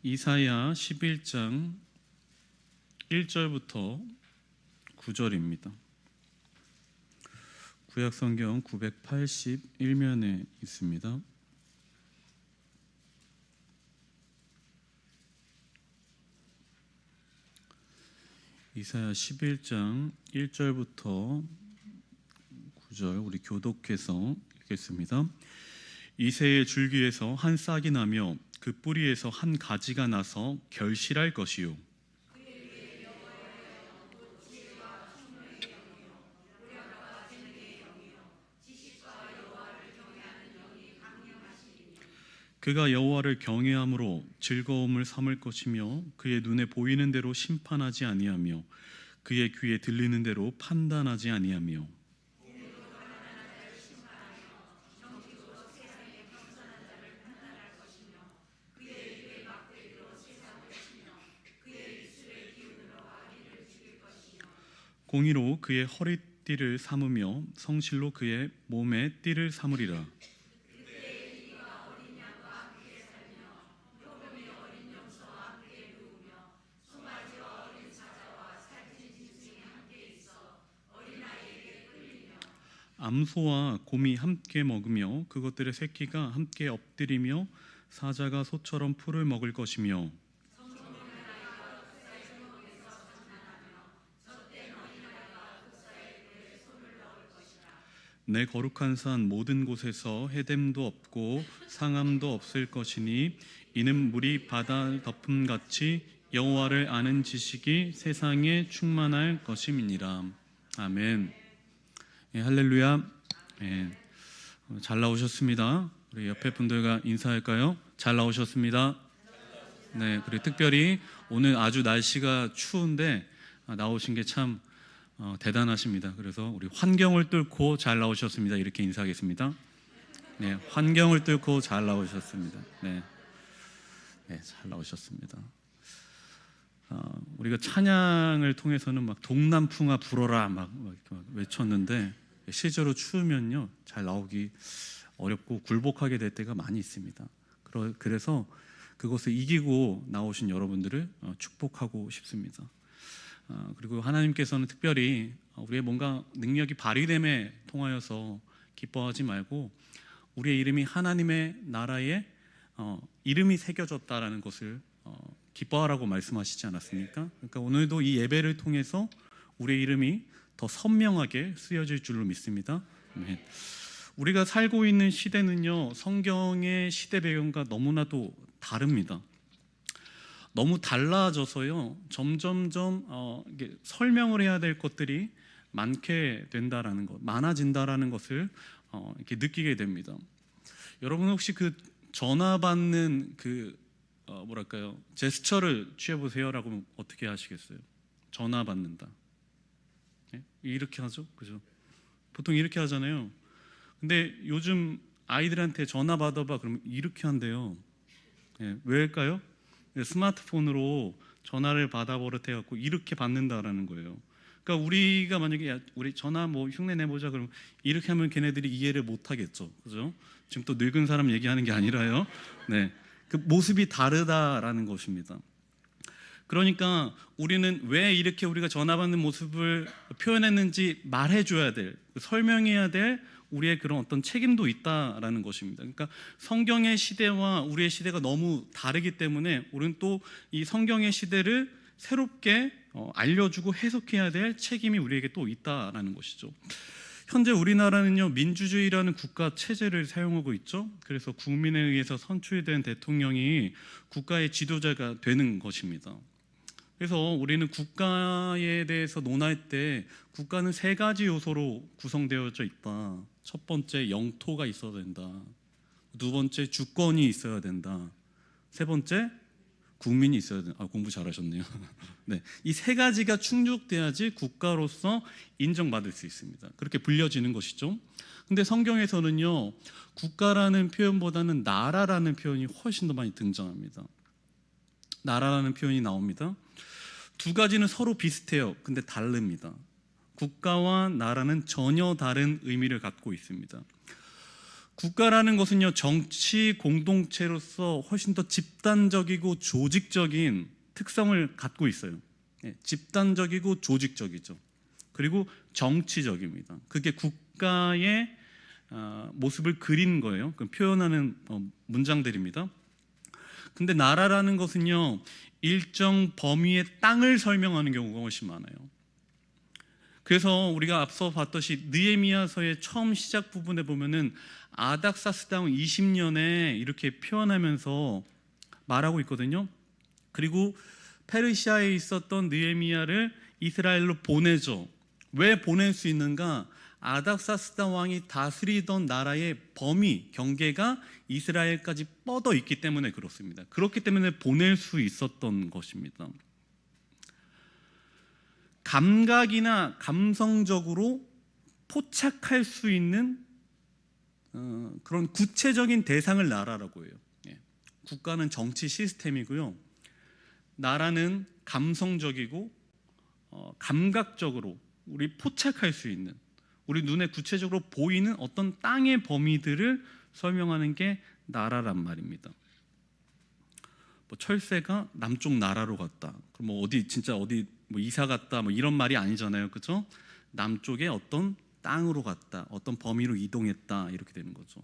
이사야 11장 1절부터 9절입니다. 구약성경 981면에 있습니다. 이사야 11장 1절부터 9절 우리 교독해서 읽겠습니다. 이새의 줄기에서 한 싹이 나며 그 뿌리에서 한 가지가 나서 결실할 것이요 그가 여호와를 경외함으로 즐거움을 삼을 것이며 그의 눈에 보이는 대로 심판하지 아니하며 그의 귀에 들리는 대로 판단하지 아니하며 공의로 그의 허리띠를 삼으며 성실로 그의 몸에 띠를 삼으리라. 암소와 곰이 함께 먹으며 그것들의 새끼가 함께 엎드리며 사자가 소처럼 풀을 먹을 것이며 내 거룩한 산 모든 곳에서 해됨도 없고 상함도 없을 것이니 이는 물이 바다 덮음같이 여호와를 아는 지식이 세상에 충만할 것임이니라. 아멘. 예, 할렐루야. 예, 잘 나오셨습니다. 우리 옆에 분들과 인사할까요? 잘 나오셨습니다. 네, 그리고 특별히 오늘 아주 날씨가 추운데 나오신 게 참 대단하십니다. 그래서 우리 환경을 뚫고 잘 나오셨습니다. 이렇게 인사하겠습니다. 네, 환경을 뚫고 잘 나오셨습니다. 네, 네, 잘 나오셨습니다. 우리가 찬양을 통해서는 막 동남풍아 불어라 막 외쳤는데 실제로 추우면요 잘 나오기 어렵고 굴복하게 될 때가 많이 있습니다. 그래서 그것을 이기고 나오신 여러분들을 축복하고 싶습니다. 그리고 하나님께서는 특별히 우리의 뭔가 능력이 발휘됨에 통하여서 기뻐하지 말고 우리의 이름이 하나님의 나라에 이름이 새겨졌다라는 것을 기뻐하라고 말씀하시지 않았습니까? 그러니까 오늘도 이 예배를 통해서 우리의 이름이 더 선명하게 쓰여질 줄로 믿습니다. 네. 우리가 살고 있는 시대는요 성경의 시대 배경과 너무나도 다릅니다. 너무 달라져서요 점점점 이게 설명을 해야 될 것들이 많게 된다라는 것, 많아진다라는 것을 이렇게 느끼게 됩니다. 여러분 혹시 그 전화 받는 그 뭐랄까요 제스처를 취해보세요라고 하면 어떻게 하시겠어요? 전화 받는다. 네? 이렇게 하죠, 그죠? 보통 이렇게 하잖아요. 근데 요즘 아이들한테 전화 받아봐 그러면 이렇게 한대요. 네, 왜일까요? 스마트폰으로 전화를 받아버릇해갖고 이렇게 받는다라는 거예요. 그러니까 우리가 만약에 우리 전화 뭐 흉내 내보자 그러면 이렇게 하면 걔네들이 이해를 못하겠죠, 그죠? 지금 또 늙은 사람 얘기하는 게 아니라요. 네, 그 모습이 다르다라는 것입니다. 그러니까 우리는 왜 이렇게 우리가 전화 받는 모습을 표현했는지 말해줘야 될, 설명해야 될 우리의 그런 어떤 책임도 있다라는 것입니다. 그러니까 성경의 시대와 우리의 시대가 너무 다르기 때문에 우리는 또 이 성경의 시대를 새롭게 알려주고 해석해야 될 책임이 우리에게 또 있다라는 것이죠. 현재 우리나라는요 민주주의라는 국가 체제를 사용하고 있죠. 그래서 국민에 의해서 선출된 대통령이 국가의 지도자가 되는 것입니다. 그래서 우리는 국가에 대해서 논할 때 국가는 세 가지 요소로 구성되어져 있다. 첫 번째 영토가 있어야 된다. 두 번째 주권이 있어야 된다. 세 번째 국민이 있어야 된다. 공부 잘하셨네요. 네, 이 세 가지가 충족돼야지 국가로서 인정받을 수 있습니다. 그렇게 불려지는 것이죠. 근데 성경에서는요 국가라는 표현보다는 나라라는 표현이 훨씬 더 많이 등장합니다. 나라라는 표현이 나옵니다. 두 가지는 서로 비슷해요. 근데 다릅니다. 국가와 나라는 전혀 다른 의미를 갖고 있습니다. 국가라는 것은요, 정치 공동체로서 훨씬 더 집단적이고 조직적인 특성을 갖고 있어요. 예, 집단적이고 조직적이죠. 그리고 정치적입니다. 그게 국가의 모습을 그린 거예요. 표현하는 문장들입니다. 근데 나라라는 것은요, 일정 범위의 땅을 설명하는 경우가 훨씬 많아요. 그래서 우리가 앞서 봤듯이 느헤미야서의 처음 시작 부분에 보면은 아닥사스다운 20년에 이렇게 표현하면서 말하고 있거든요. 그리고 페르시아에 있었던 느헤미야를 이스라엘로 보내죠. 왜 보낼 수 있는가? 아닥사스다 왕이 다스리던 나라의 범위, 경계가 이스라엘까지 뻗어 있기 때문에 그렇습니다. 그렇기 때문에 보낼 수 있었던 것입니다. 감각이나 감성적으로 포착할 수 있는 그런 구체적인 대상을 나라라고 해요. 국가는 정치 시스템이고요. 나라는 감성적이고 감각적으로 우리 포착할 수 있는, 우리 눈에 구체적으로 보이는 어떤 땅의 범위들을 설명하는 게 나라란 말입니다. 철새가 남쪽 나라로 갔다. 그럼 어디 진짜 어디 이사 갔다 이런 말이 아니잖아요, 그렇죠? 남쪽의 어떤 땅으로 갔다, 어떤 범위로 이동했다 이렇게 되는 거죠.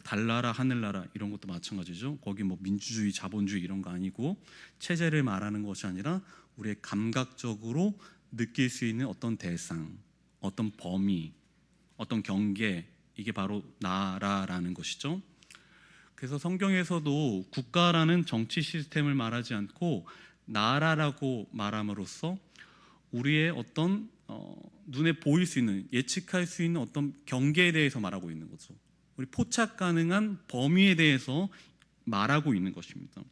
달나라, 하늘나라 이런 것도 마찬가지죠. 거기 민주주의, 자본주의 이런 거 아니고 체제를 말하는 것이 아니라 우리의 감각적으로 느낄 수 있는 어떤 대상, 어떤 범위, 어떤 경계, 이게 바로 나라라는 것이죠. 그래서 성경에서도 국가라는 정치 시스템을 말하지 않고 나라라고 말함으로써 우리의 어떤 눈에 보일 수 있는, 예측할 수 있는 어떤 경계에 대해서 말하고 있는 거죠. 우리 포착 가능한 범위에 대해서 말하고 있는 것입니다.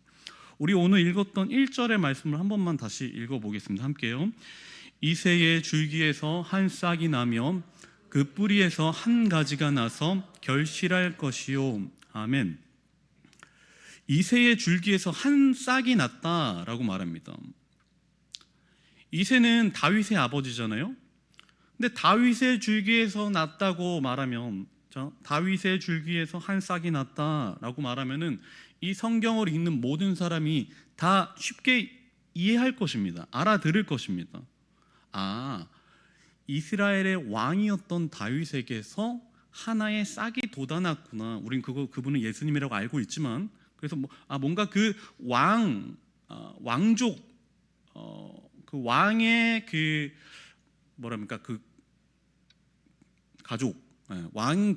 우리 오늘 읽었던 1절의 말씀을 한 번만 다시 읽어보겠습니다. 함께요. 이새의 줄기에서 한 싹이 나며 그 뿌리에서 한 가지가 나서 결실할 것이요. 아멘. 이새의 줄기에서 한 싹이 났다라고 말합니다. 이새는 다윗의 아버지잖아요. 근데 다윗의 줄기에서 났다고 말하면, 다윗의 줄기에서 한 싹이 났다라고 말하면은 이 성경을 읽는 모든 사람이 다 쉽게 이해할 것입니다. 알아들을 것입니다. 이스라엘의 왕이었던 다윗에게서 하나의 싹이 돋아났구나. 우린 그분은 예수님이라고 알고 있지만, 그래서 뭔가 그 왕족, 그 왕의 그 그 가족, 왕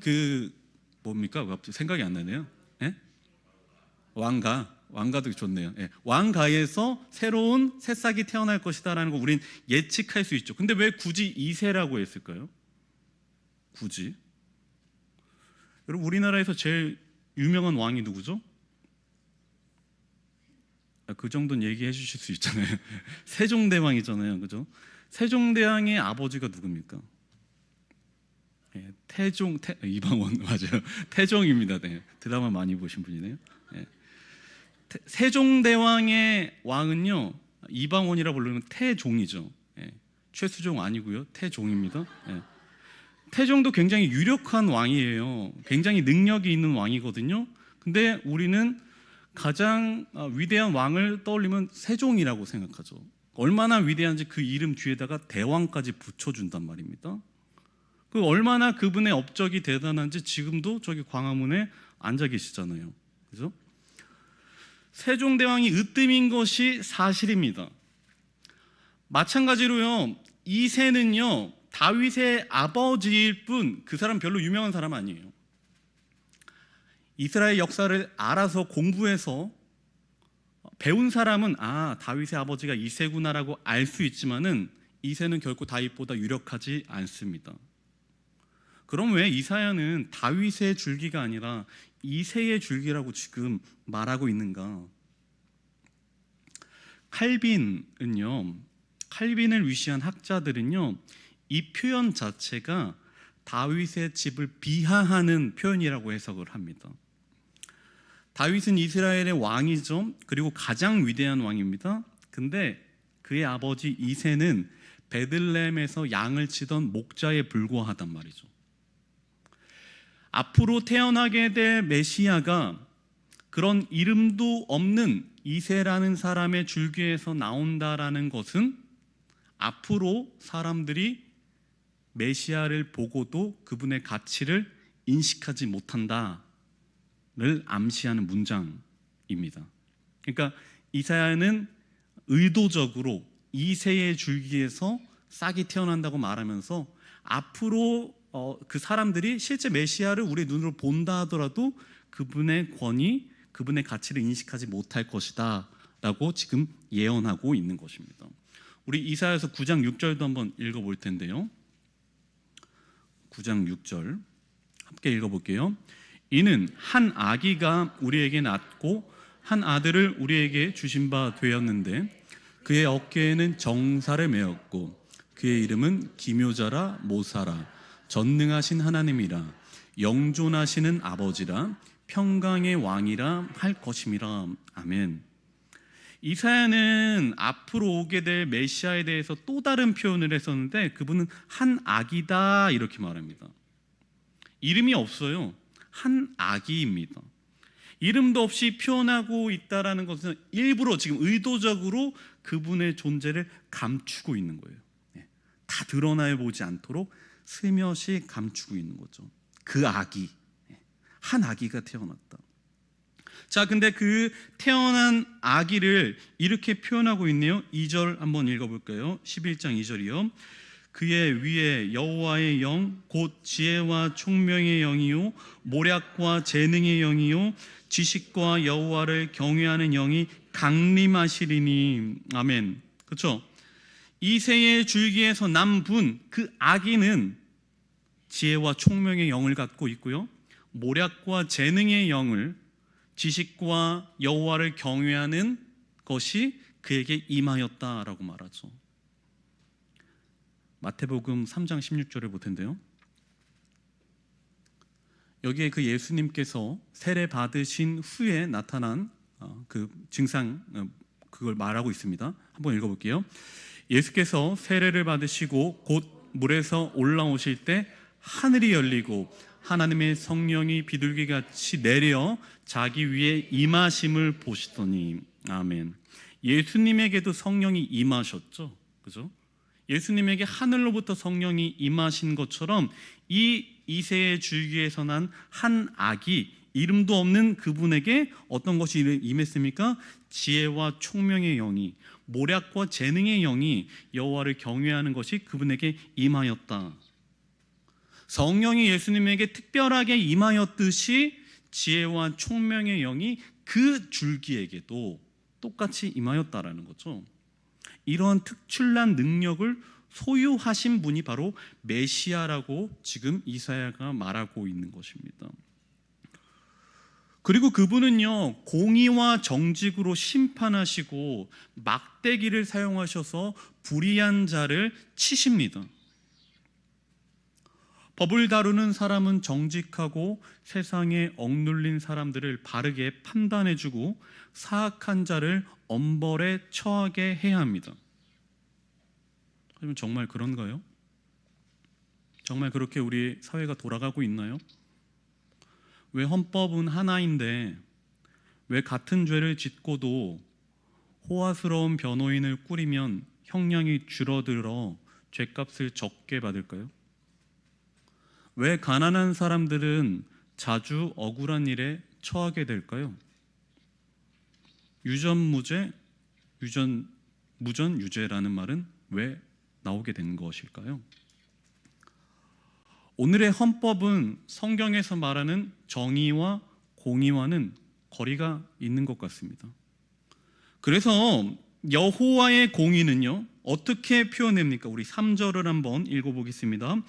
뭡니까? 갑자기 생각이 안 나네요. 예? 왕가도 좋네요. 예. 왕가에서 새로운 새싹이 태어날 것이다라는 거 우린 예측할 수 있죠. 근데 왜 굳이 이새라고 했을까요? 굳이? 여러분, 우리나라에서 제일 유명한 왕이 누구죠? 그 정도는 얘기해 주실 수 있잖아요. 세종대왕이잖아요, 그죠? 세종대왕의 아버지가 누굽니까? 이방원 맞아요. 태종입니다. 네. 드라마 많이 보신 분이네요. 네. 세종대왕의 왕은요, 이방원이라 부르는 태종이죠. 네. 최수종 아니고요, 태종입니다. 네. 태종도 굉장히 유력한 왕이에요. 굉장히 능력이 있는 왕이거든요. 근데 우리는 가장 위대한 왕을 떠올리면 세종이라고 생각하죠. 얼마나 위대한지 그 이름 뒤에다가 대왕까지 붙여준단 말입니다. 얼마나 그분의 업적이 대단한지 지금도 저기 광화문에 앉아 계시잖아요. 그죠? 세종대왕이 으뜸인 것이 사실입니다. 마찬가지로요, 이새는요, 다윗의 아버지일 뿐 그 사람 별로 유명한 사람 아니에요. 이스라엘 역사를 알아서 공부해서 배운 사람은 다윗의 아버지가 이새구나라고 알 수 있지만은 이새는 결코 다윗보다 유력하지 않습니다. 그럼 왜 이사야는 다윗의 줄기가 아니라 이새의 줄기라고 지금 말하고 있는가? 칼빈을 위시한 학자들은요, 이 표현 자체가 다윗의 집을 비하하는 표현이라고 해석을 합니다. 다윗은 이스라엘의 왕이죠. 그리고 가장 위대한 왕입니다. 근데 그의 아버지 이새는 베들레헴에서 양을 치던 목자에 불과하단 말이죠. 앞으로 태어나게 될 메시아가 그런 이름도 없는 이새라는 사람의 줄기에서 나온다라는 것은 앞으로 사람들이 메시아를 보고도 그분의 가치를 인식하지 못한다를 암시하는 문장입니다. 그러니까 이사야는 의도적으로 이새의 줄기에서 싹이 태어난다고 말하면서 앞으로 그 사람들이 실제 메시아를 우리 눈으로 본다 하더라도 그분의 권위, 그분의 가치를 인식하지 못할 것이다 라고 지금 예언하고 있는 것입니다. 우리 이사야서 9장 6절도 한번 읽어볼 텐데요. 9장 6절 함께 읽어볼게요. 이는 한 아기가 우리에게 낳고 한 아들을 우리에게 주신 바 되었는데 그의 어깨에는 정사를 메었고 그의 이름은 기묘자라 모사라 전능하신 하나님이라 영존하시는 아버지라 평강의 왕이라 할 것임이라. 아멘. 이사야는 앞으로 오게 될 메시아에 대해서 또 다른 표현을 했었는데 그분은 한 아기다 이렇게 말합니다. 이름이 없어요. 한 아기입니다. 이름도 없이 표현하고 있다라는 것은 일부러 지금 의도적으로 그분의 존재를 감추고 있는 거예요. 다 드러나 보지 않도록 스며시 감추고 있는 거죠. 그 아기, 한 아기가 태어났다. 자, 근데 그 태어난 아기를 이렇게 표현하고 있네요. 2절 한번 읽어볼까요? 11장 2절이요. 그의 위에 여호와의 영, 곧 지혜와 총명의 영이요 모략과 재능의 영이요 지식과 여호와를 경외하는 영이 강림하시리니. 아멘. 그렇죠? 이새의 줄기에서 난 분, 그 아기는 지혜와 총명의 영을 갖고 있고요, 모략과 재능의 영을, 지식과 여호와를 경외하는 것이 그에게 임하였다라고 말하죠. 마태복음 3장 16절을 볼 텐데요. 여기에 그 예수님께서 세례 받으신 후에 나타난 그 증상, 그걸 말하고 있습니다. 한번 읽어볼게요. 예수께서 세례를 받으시고 곧 물에서 올라오실 때 하늘이 열리고 하나님의 성령이 비둘기같이 내려 자기 위에 임하심을 보시더니. 아멘. 예수님에게도 성령이 임하셨죠. 그죠? 예수님에게 하늘로부터 성령이 임하신 것처럼 이 이새의 줄기에서 난 한 아기, 이름도 없는 그분에게 어떤 것이 임했습니까? 지혜와 총명의 영이, 모략과 재능의 영이, 여호와를 경외하는 것이 그분에게 임하였다. 성령이 예수님에게 특별하게 임하였듯이 지혜와 총명의 영이 그 줄기에게도 똑같이 임하였다라는 거죠. 이러한 특출난 능력을 소유하신 분이 바로 메시아라고 지금 이사야가 말하고 있는 것입니다. 그리고 그분은요, 공의와 정직으로 심판하시고 막대기를 사용하셔서 불의한 자를 치십니다. 법을 다루는 사람은 정직하고 세상에 억눌린 사람들을 바르게 판단해주고 사악한 자를 엄벌에 처하게 해야 합니다. 하지만 정말 그런가요? 정말 그렇게 우리 사회가 돌아가고 있나요? 왜 헌법은 하나인데 왜 같은 죄를 짓고도 호화스러운 변호인을 꾸리면 형량이 줄어들어 죄값을 적게 받을까요? 왜 가난한 사람들은 자주 억울한 일에 처하게 될까요? 유전무죄, 무전유죄라는 말은 왜 나오게 된 것일까요? 오늘의 헌법은 성경에서 말하는 정의와 공의와는 거리가 있는 것 같습니다. 그래서 여호와의 공의는요, 어떻게 표현됩니까? 우리 3절을 한번 읽어보겠습니다.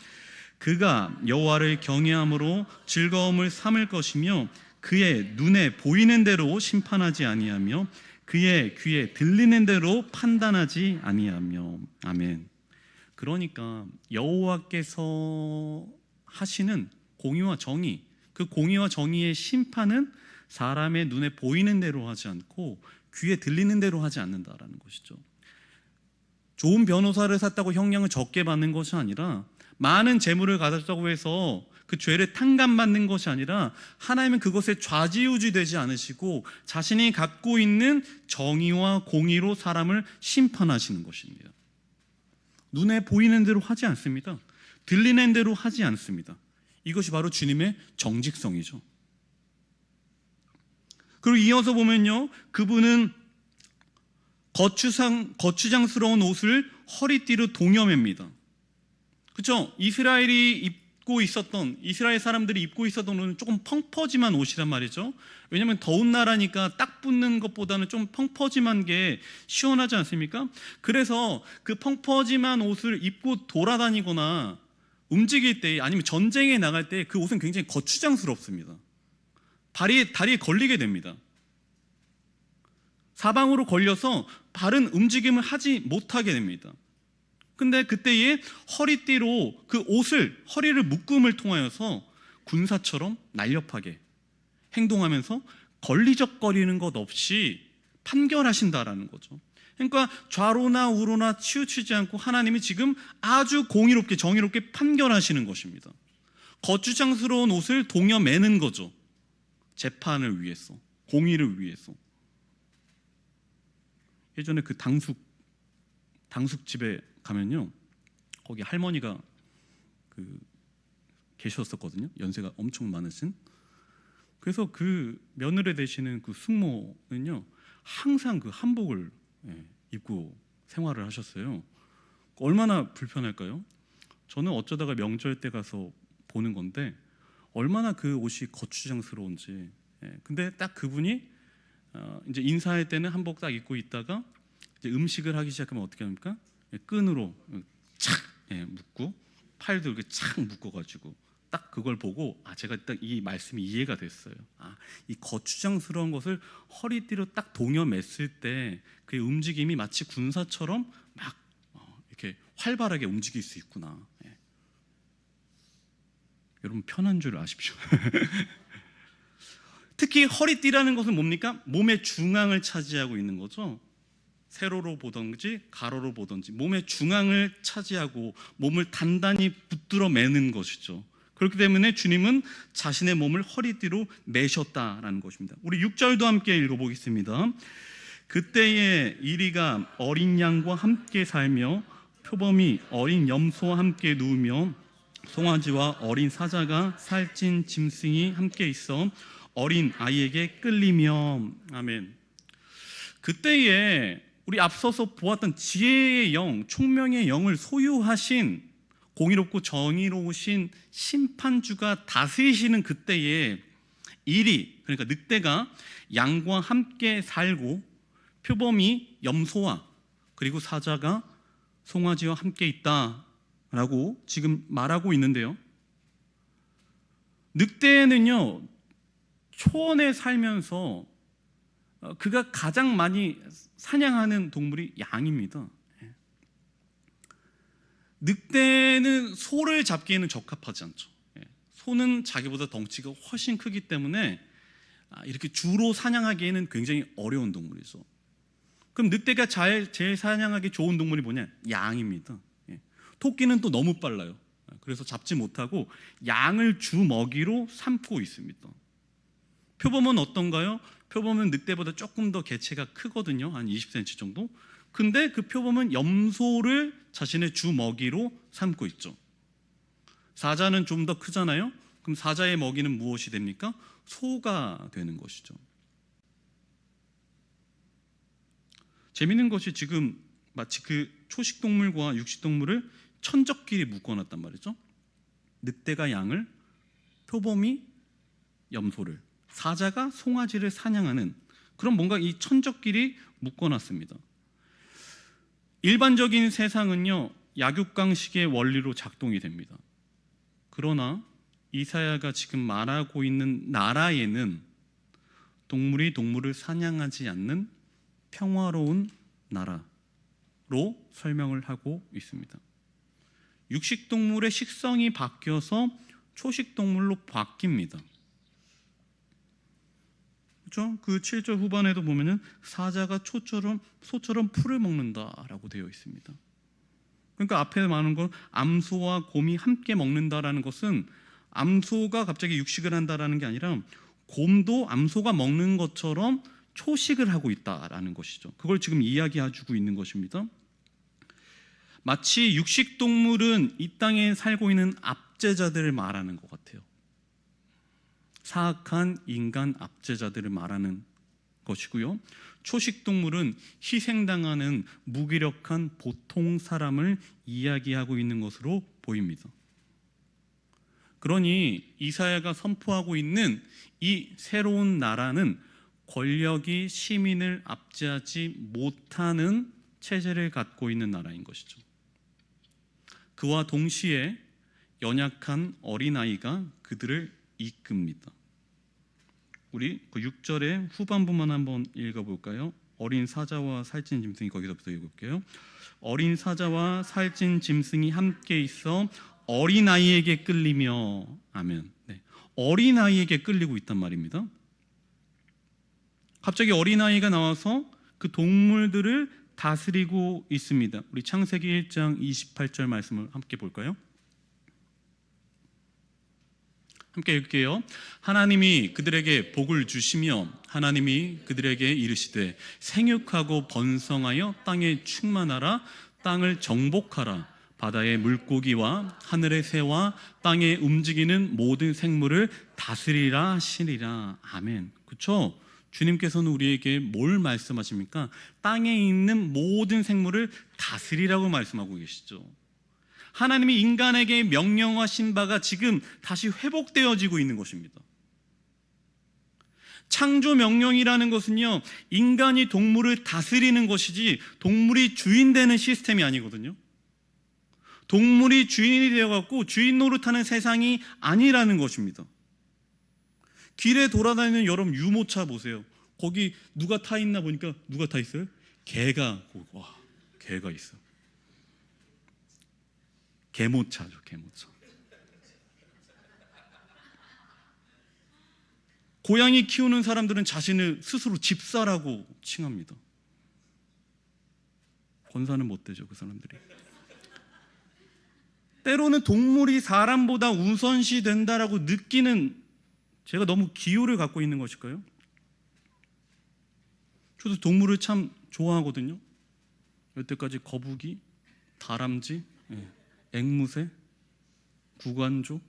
그가 여호와를 경외함으로 즐거움을 삼을 것이며 그의 눈에 보이는 대로 심판하지 아니하며 그의 귀에 들리는 대로 판단하지 아니하며. 아멘. 그러니까 여호와께서 하시는 공의와 정의, 그 공의와 정의의 심판은 사람의 눈에 보이는 대로 하지 않고 귀에 들리는 대로 하지 않는다라는 것이죠. 좋은 변호사를 샀다고 형량을 적게 받는 것이 아니라 많은 재물을 가졌다고 해서 그 죄를 탕감받는 것이 아니라 하나님은 그것에 좌지우지되지 않으시고 자신이 갖고 있는 정의와 공의로 사람을 심판하시는 것입니다. 눈에 보이는 대로 하지 않습니다. 들리는 대로 하지 않습니다. 이것이 바로 주님의 정직성이죠. 그리고 이어서 보면요, 그분은 거추장스러운 옷을 허리띠로 동여맵니다. 그렇죠? 이스라엘 사람들이 입고 있었던 옷은 조금 펑퍼짐한 옷이란 말이죠. 왜냐하면 더운 나라니까 딱 붙는 것보다는 좀 펑퍼짐한 게 시원하지 않습니까? 그래서 그 펑퍼짐한 옷을 입고 돌아다니거나 움직일 때, 아니면 전쟁에 나갈 때 그 옷은 굉장히 거추장스럽습니다. 다리에 걸리게 됩니다. 사방으로 걸려서 바른 움직임을 하지 못하게 됩니다. 근데 그때에 허리띠로 그 옷을, 허리를 묶음을 통하여서 군사처럼 날렵하게 행동하면서 걸리적거리는 것 없이 판결하신다라는 거죠. 그러니까 좌로나 우로나 치우치지 않고 하나님이 지금 아주 공의롭게, 정의롭게 판결하시는 것입니다. 거추장스러운 옷을 동여매는 거죠. 재판을 위해서, 공의를 위해서. 예전에 그 당숙집에 가면요, 거기 할머니가 계셨었거든요. 연세가 엄청 많으신. 그래서 그 며느리 되시는 그 숙모는요, 항상 그 한복을 입고 생활을 하셨어요. 얼마나 불편할까요? 저는 어쩌다가 명절 때 가서 보는 건데 얼마나 그 옷이 거추장스러운지. 근데 딱 그분이 이제 인사할 때는 한복 딱 입고 있다가 이제 음식을 하기 시작하면 어떻게 합니까? 끈으로 착 묶고 팔도 이렇게 착 묶어가지고 딱 그걸 보고 제가 딱 이 말씀이 이해가 됐어요. 이 거추장스러운 것을 허리띠로 딱 동여맸을 때 그 움직임이 마치 군사처럼 막 이렇게 활발하게 움직일 수 있구나. 여러분 편한 줄 아십시오. 특히 허리띠라는 것은 뭡니까? 몸의 중앙을 차지하고 있는 거죠. 세로로 보든지 가로로 보든지 몸의 중앙을 차지하고 몸을 단단히 붙들어 매는 것이죠. 그렇기 때문에 주님은 자신의 몸을 허리띠로 매셨다라는 것입니다. 우리 6절도 함께 읽어보겠습니다. 그때에 이리가 어린 양과 함께 살며 표범이 어린 염소와 함께 누우며 송아지와 어린 사자가 살찐 짐승이 함께 있어 어린 아이에게 끌리며. 아멘. 그때에 우리 앞서서 보았던 지혜의 영, 총명의 영을 소유하신 공의롭고 정의로우신 심판주가 다스리시는 그때에 일이, 그러니까 늑대가 양과 함께 살고 표범이 염소와 그리고 사자가 송아지와 함께 있다라고 지금 말하고 있는데요, 늑대는요 초원에 살면서 그가 가장 많이 사냥하는 동물이 양입니다. 늑대는 소를 잡기에는 적합하지 않죠. 소는 자기보다 덩치가 훨씬 크기 때문에 이렇게 주로 사냥하기에는 굉장히 어려운 동물이죠. 그럼 늑대가 제일 사냥하기 좋은 동물이 뭐냐? 양입니다. 토끼는 또 너무 빨라요. 그래서 잡지 못하고 양을 주 먹이로 삼고 있습니다. 표범은 어떤가요? 표범은 늑대보다 조금 더 개체가 크거든요. 한 20cm 정도. 근데 그 표범은 염소를 자신의 주 먹이로 삼고 있죠. 사자는 좀 더 크잖아요. 그럼 사자의 먹이는 무엇이 됩니까? 소가 되는 것이죠. 재밌는 것이 지금 마치 그 초식동물과 육식동물을 천적끼리 묶어놨단 말이죠. 늑대가 양을, 표범이 염소를, 사자가 송아지를 사냥하는 그런 뭔가 이 천적끼리 묶어놨습니다. 일반적인 세상은요 약육강식의 원리로 작동이 됩니다. 그러나 이사야가 지금 말하고 있는 나라에는 동물이 동물을 사냥하지 않는 평화로운 나라로 설명을 하고 있습니다. 육식동물의 식성이 바뀌어서 초식동물로 바뀝니다. 그렇죠? 그 7절 후반에도 보면은 사자가 소처럼 풀을 먹는다라고 되어 있습니다. 그러니까 앞에 말하는 건 암소와 곰이 함께 먹는다라는 것은 암소가 갑자기 육식을 한다라는 게 아니라 곰도 암소가 먹는 것처럼 초식을 하고 있다라는 것이죠. 그걸 지금 이야기해주고 있는 것입니다. 마치 육식 동물은 이 땅에 살고 있는 압제자들을 말하는 것 같아요. 사악한 인간 압제자들을 말하는 것이고요. 초식 동물은 희생당하는 무기력한 보통 사람을 이야기하고 있는 것으로 보입니다. 그러니 이사야가 선포하고 있는 이 새로운 나라는 권력이 시민을 압제하지 못하는 체제를 갖고 있는 나라인 것이죠. 그와 동시에 연약한 어린아이가 그들을 이끕니다. 우리 그 6절의 후반부만 한번 읽어볼까요? 어린 사자와 살찐 짐승이, 거기서부터 읽을게요. 어린 사자와 살찐 짐승이 함께 있어 어린아이에게 끌리며, 아멘. 네. 어린아이에게 끌리고 있단 말입니다. 갑자기 어린아이가 나와서 그 동물들을 다스리고 있습니다. 우리 창세기 1장 28절 말씀을 함께 볼까요? 함께 읽게요. 하나님이 그들에게 복을 주시며 하나님이 그들에게 이르시되 생육하고 번성하여 땅에 충만하라. 땅을 정복하라. 바다의 물고기와 하늘의 새와 땅에 움직이는 모든 생물을 다스리라 하시리라. 아멘. 그렇죠? 주님께서는 우리에게 뭘 말씀하십니까? 땅에 있는 모든 생물을 다스리라고 말씀하고 계시죠. 하나님이 인간에게 명령하신 바가 지금 다시 회복되어지고 있는 것입니다. 창조 명령이라는 것은요, 인간이 동물을 다스리는 것이지 동물이 주인 되는 시스템이 아니거든요. 동물이 주인이 되어갖고 주인 노릇하는 세상이 아니라는 것입니다. 길에 돌아다니는 여러분 유모차 보세요. 거기 누가 타 있나 보니까 누가 타 있어요? 개가, 와, 개가 있어. 개모차죠, 개모차. 고양이 키우는 사람들은 자신을 스스로 집사라고 칭합니다. 권사는 못 되죠, 그 사람들이. 때로는 동물이 사람보다 우선시 된다라고 느끼는 제가 너무 기호를 갖고 있는 것일까요? 저도 동물을 참 좋아하거든요. 여태까지 거북이, 다람쥐, 앵무새, 구간조,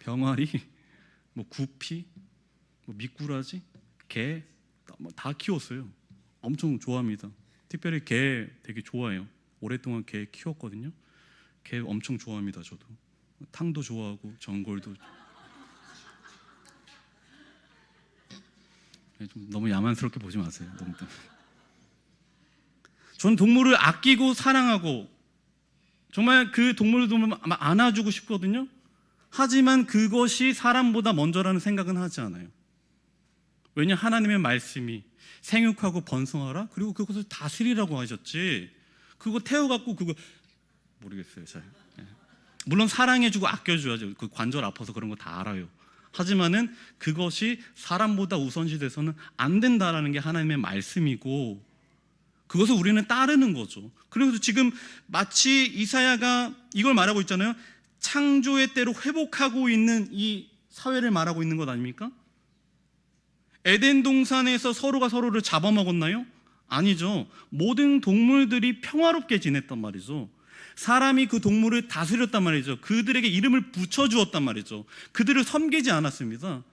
병아리, 구피, 미꾸라지, 개 다 키웠어요. 엄청 좋아합니다. 특별히 개 되게 좋아해요. 오랫동안 개 키웠거든요. 개 엄청 좋아합니다. 저도 탕도 좋아하고 전골도. 좀 너무 야만스럽게 보지 마세요. 너무. 전 동물을 아끼고 사랑하고 정말 그 동물도 안아주고 싶거든요. 하지만 그것이 사람보다 먼저라는 생각은 하지 않아요. 왜냐, 하나님의 말씀이 생육하고 번성하라, 그리고 그것을 다스리라고 하셨지, 그거 태워갖고 그거 모르겠어요. 잘. 물론 사랑해주고 아껴줘야죠. 그 관절 아파서 그런 거 다 알아요. 하지만은 그것이 사람보다 우선시 돼서는 안 된다라는 게 하나님의 말씀이고, 그것을 우리는 따르는 거죠. 그래서 지금 마치 이사야가 이걸 말하고 있잖아요. 창조의 때로 회복하고 있는 이 사회를 말하고 있는 것 아닙니까? 에덴 동산에서 서로가 서로를 잡아먹었나요? 아니죠. 모든 동물들이 평화롭게 지냈단 말이죠. 사람이 그 동물을 다스렸단 말이죠. 그들에게 이름을 붙여주었단 말이죠. 그들을 섬기지 않았습니다.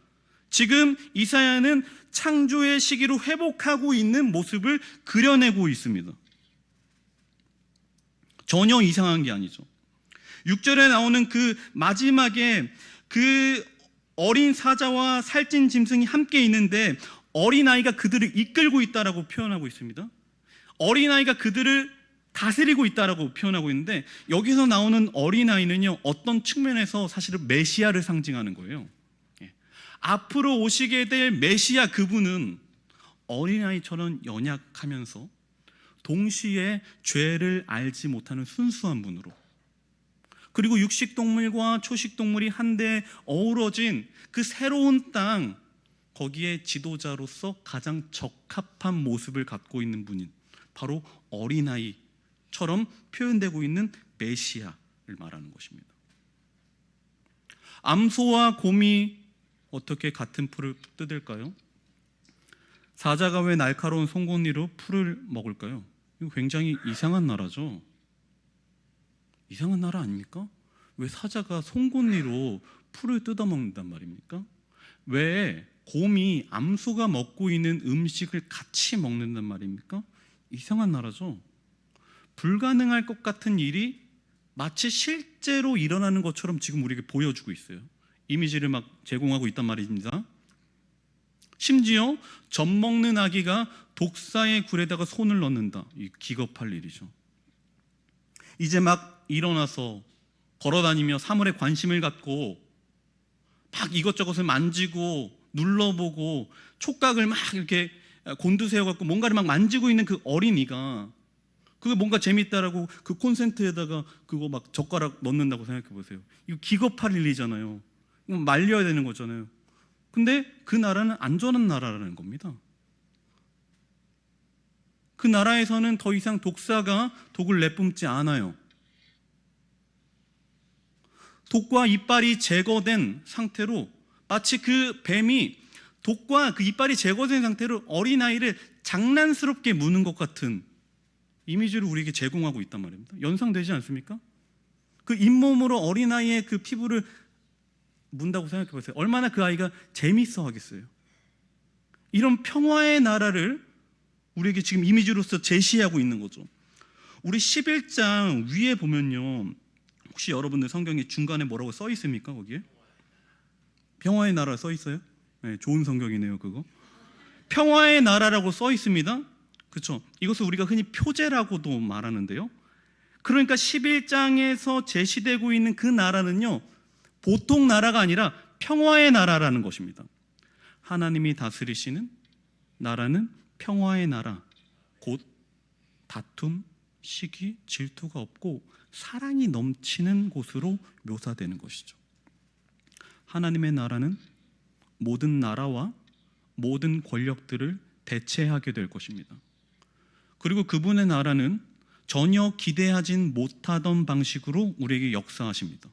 지금 이사야는 창조의 시기로 회복하고 있는 모습을 그려내고 있습니다. 전혀 이상한 게 아니죠. 6절에 나오는 그 마지막에 그 어린 사자와 살찐 짐승이 함께 있는데 어린아이가 그들을 이끌고 있다라고 표현하고 있습니다. 어린아이가 그들을 다스리고 있다라고 표현하고 있는데, 여기서 나오는 어린아이는요, 어떤 측면에서 사실은 메시아를 상징하는 거예요. 앞으로 오시게 될 메시아, 그분은 어린아이처럼 연약하면서 동시에 죄를 알지 못하는 순수한 분으로, 그리고 육식동물과 초식동물이 한데 어우러진 그 새로운 땅, 거기에 지도자로서 가장 적합한 모습을 갖고 있는 분인 바로 어린아이처럼 표현되고 있는 메시아를 말하는 것입니다. 암소와 곰이 어떻게 같은 풀을 뜯을까요? 사자가 왜 날카로운 송곳니로 풀을 먹을까요? 이거 굉장히 이상한 나라죠. 이상한 나라 아닙니까? 왜 사자가 송곳니로 풀을 뜯어먹는단 말입니까? 왜 곰이 암소가 먹고 있는 음식을 같이 먹는단 말입니까? 이상한 나라죠. 불가능할 것 같은 일이 마치 실제로 일어나는 것처럼 지금 우리에게 보여주고 있어요. 이미지를 막 제공하고 있단 말입니다. 심지어 젖 먹는 아기가 독사의 굴에다가 손을 넣는다. 이 기겁할 일이죠. 이제 막 일어나서 걸어다니며 사물에 관심을 갖고 막 이것저것을 만지고 눌러보고 촉각을 막 이렇게 곤두세워갖고 뭔가를 막 만지고 있는 그 어린이가 그게 뭔가 재밌다라고 그 콘센트에다가 그거 막 젓가락 넣는다고 생각해 보세요. 이거 기겁할 일이잖아요. 이거 말려야 되는 거잖아요. 근데 그 나라는 안전한 나라라는 겁니다. 그 나라에서는 더 이상 독사가 독을 내뿜지 않아요. 독과 이빨이 제거된 상태로 마치 그 뱀이 독과 그 이빨이 제거된 상태로 어린아이를 장난스럽게 무는 것 같은 이미지를 우리에게 제공하고 있단 말입니다. 연상되지 않습니까? 그 잇몸으로 어린아이의 그 피부를 문다고 생각해 보세요. 얼마나 그 아이가 재밌어 하겠어요. 이런 평화의 나라를 우리에게 지금 이미지로서 제시하고 있는 거죠. 우리 11장 위에 보면요, 혹시 여러분들 성경에 중간에 뭐라고 써 있습니까? 거기에 평화의 나라 써 있어요? 네, 좋은 성경이네요. 그거 평화의 나라라고 써 있습니다. 그렇죠? 이것을 우리가 흔히 표제라고도 말하는데요. 그러니까 11장에서 제시되고 있는 그 나라는요, 보통 나라가 아니라 평화의 나라라는 것입니다. 하나님이 다스리시는 나라는 평화의 나라, 곧 다툼, 시기, 질투가 없고 사랑이 넘치는 곳으로 묘사되는 것이죠. 하나님의 나라는 모든 나라와 모든 권력들을 대체하게 될 것입니다. 그리고 그분의 나라는 전혀 기대하진 못하던 방식으로 우리에게 역사하십니다.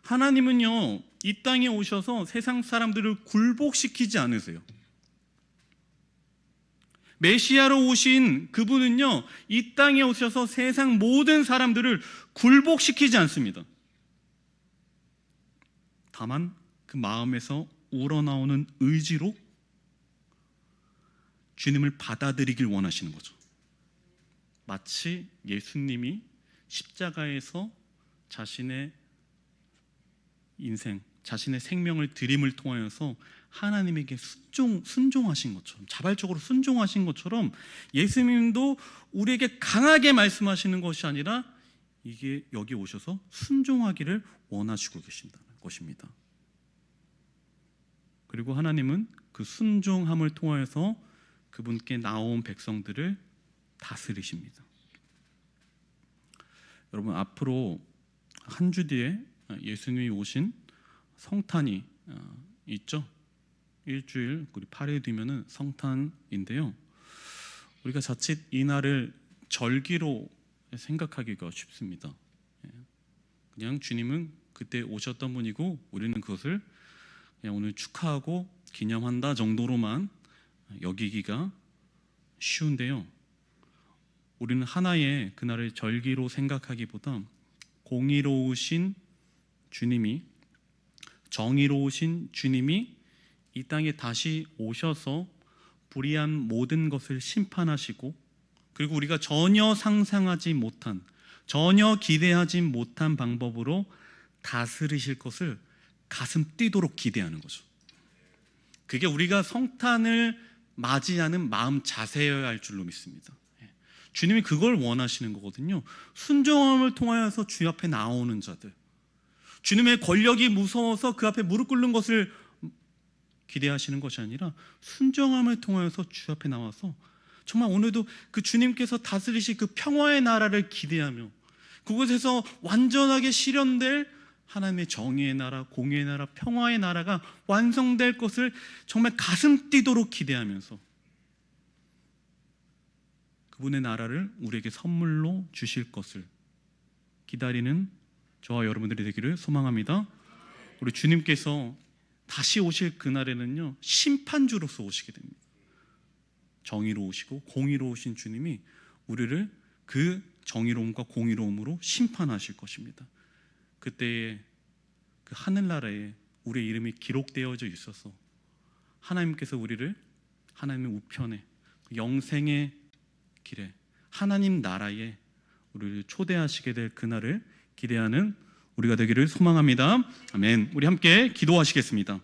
하나님은요, 이 땅에 오셔서 세상 사람들을 굴복시키지 않으세요. 메시아로 오신 그분은요, 이 땅에 오셔서 세상 모든 사람들을 굴복시키지 않습니다. 다만 그 마음에서 우러나오는 의지로 주님을 받아들이길 원하시는 거죠. 마치 예수님이 십자가에서 자신의 인생, 자신의 생명을 드림을 통하여서 하나님에게 순종하신 것처럼, 자발적으로 순종하신 것처럼 예수님도 우리에게 강하게 말씀하시는 것이 아니라 이게 여기 오셔서 순종하기를 원하시고 계신다는 것입니다. 그리고 하나님은 그 순종함을 통하여서 그분께 나온 백성들을 다스리십니다. 여러분, 앞으로 한 주 뒤에 예수님이 오신 성탄이 있죠. 일주일 우리 8일 뒤면은 성탄인데요. 우리가 자칫 이 날을 절기로 생각하기가 쉽습니다. 그냥 주님은 그때 오셨던 분이고 우리는 그것을 그냥 오늘 축하하고 기념한다 정도로만 여기기가 쉬운데요. 우리는 하나의 그날을 절기로 생각하기보다 공의로우신 주님이, 정의로우신 주님이 이 땅에 다시 오셔서 불의한 모든 것을 심판하시고, 그리고 우리가 전혀 상상하지 못한, 전혀 기대하지 못한 방법으로 다스리실 것을 가슴 뛰도록 기대하는 거죠. 그게 우리가 성탄을 맞이하는 마음 자세여야 할 줄로 믿습니다. 주님이 그걸 원하시는 거거든요. 순종함을 통하여서 주 앞에 나오는 자들, 주님의 권력이 무서워서 그 앞에 무릎 꿇는 것을 기대하시는 것이 아니라 순종함을 통하여서 주 앞에 나와서 정말 오늘도 그 주님께서 다스리실 그 평화의 나라를 기대하며 그곳에서 완전하게 실현될 하나님의 정의의 나라, 공의의 나라, 평화의 나라가 완성될 것을 정말 가슴 뛰도록 기대하면서 그분의 나라를 우리에게 선물로 주실 것을 기다리는 저와 여러분들이 되기를 소망합니다. 우리 주님께서 다시 오실 그날에는요, 심판주로서 오시게 됩니다. 정의로 오시고 공의로 오신 주님이 우리를 그 정의로움과 공의로움으로 심판하실 것입니다. 그때에 그 하늘나라에 우리의 이름이 기록되어져 있어서 하나님께서 우리를 하나님의 우편에, 영생의 길에, 하나님 나라에 우리를 초대하시게 될 그날을 기대하는 우리가 되기를 소망합니다. 아멘. 우리 함께 기도하시겠습니다.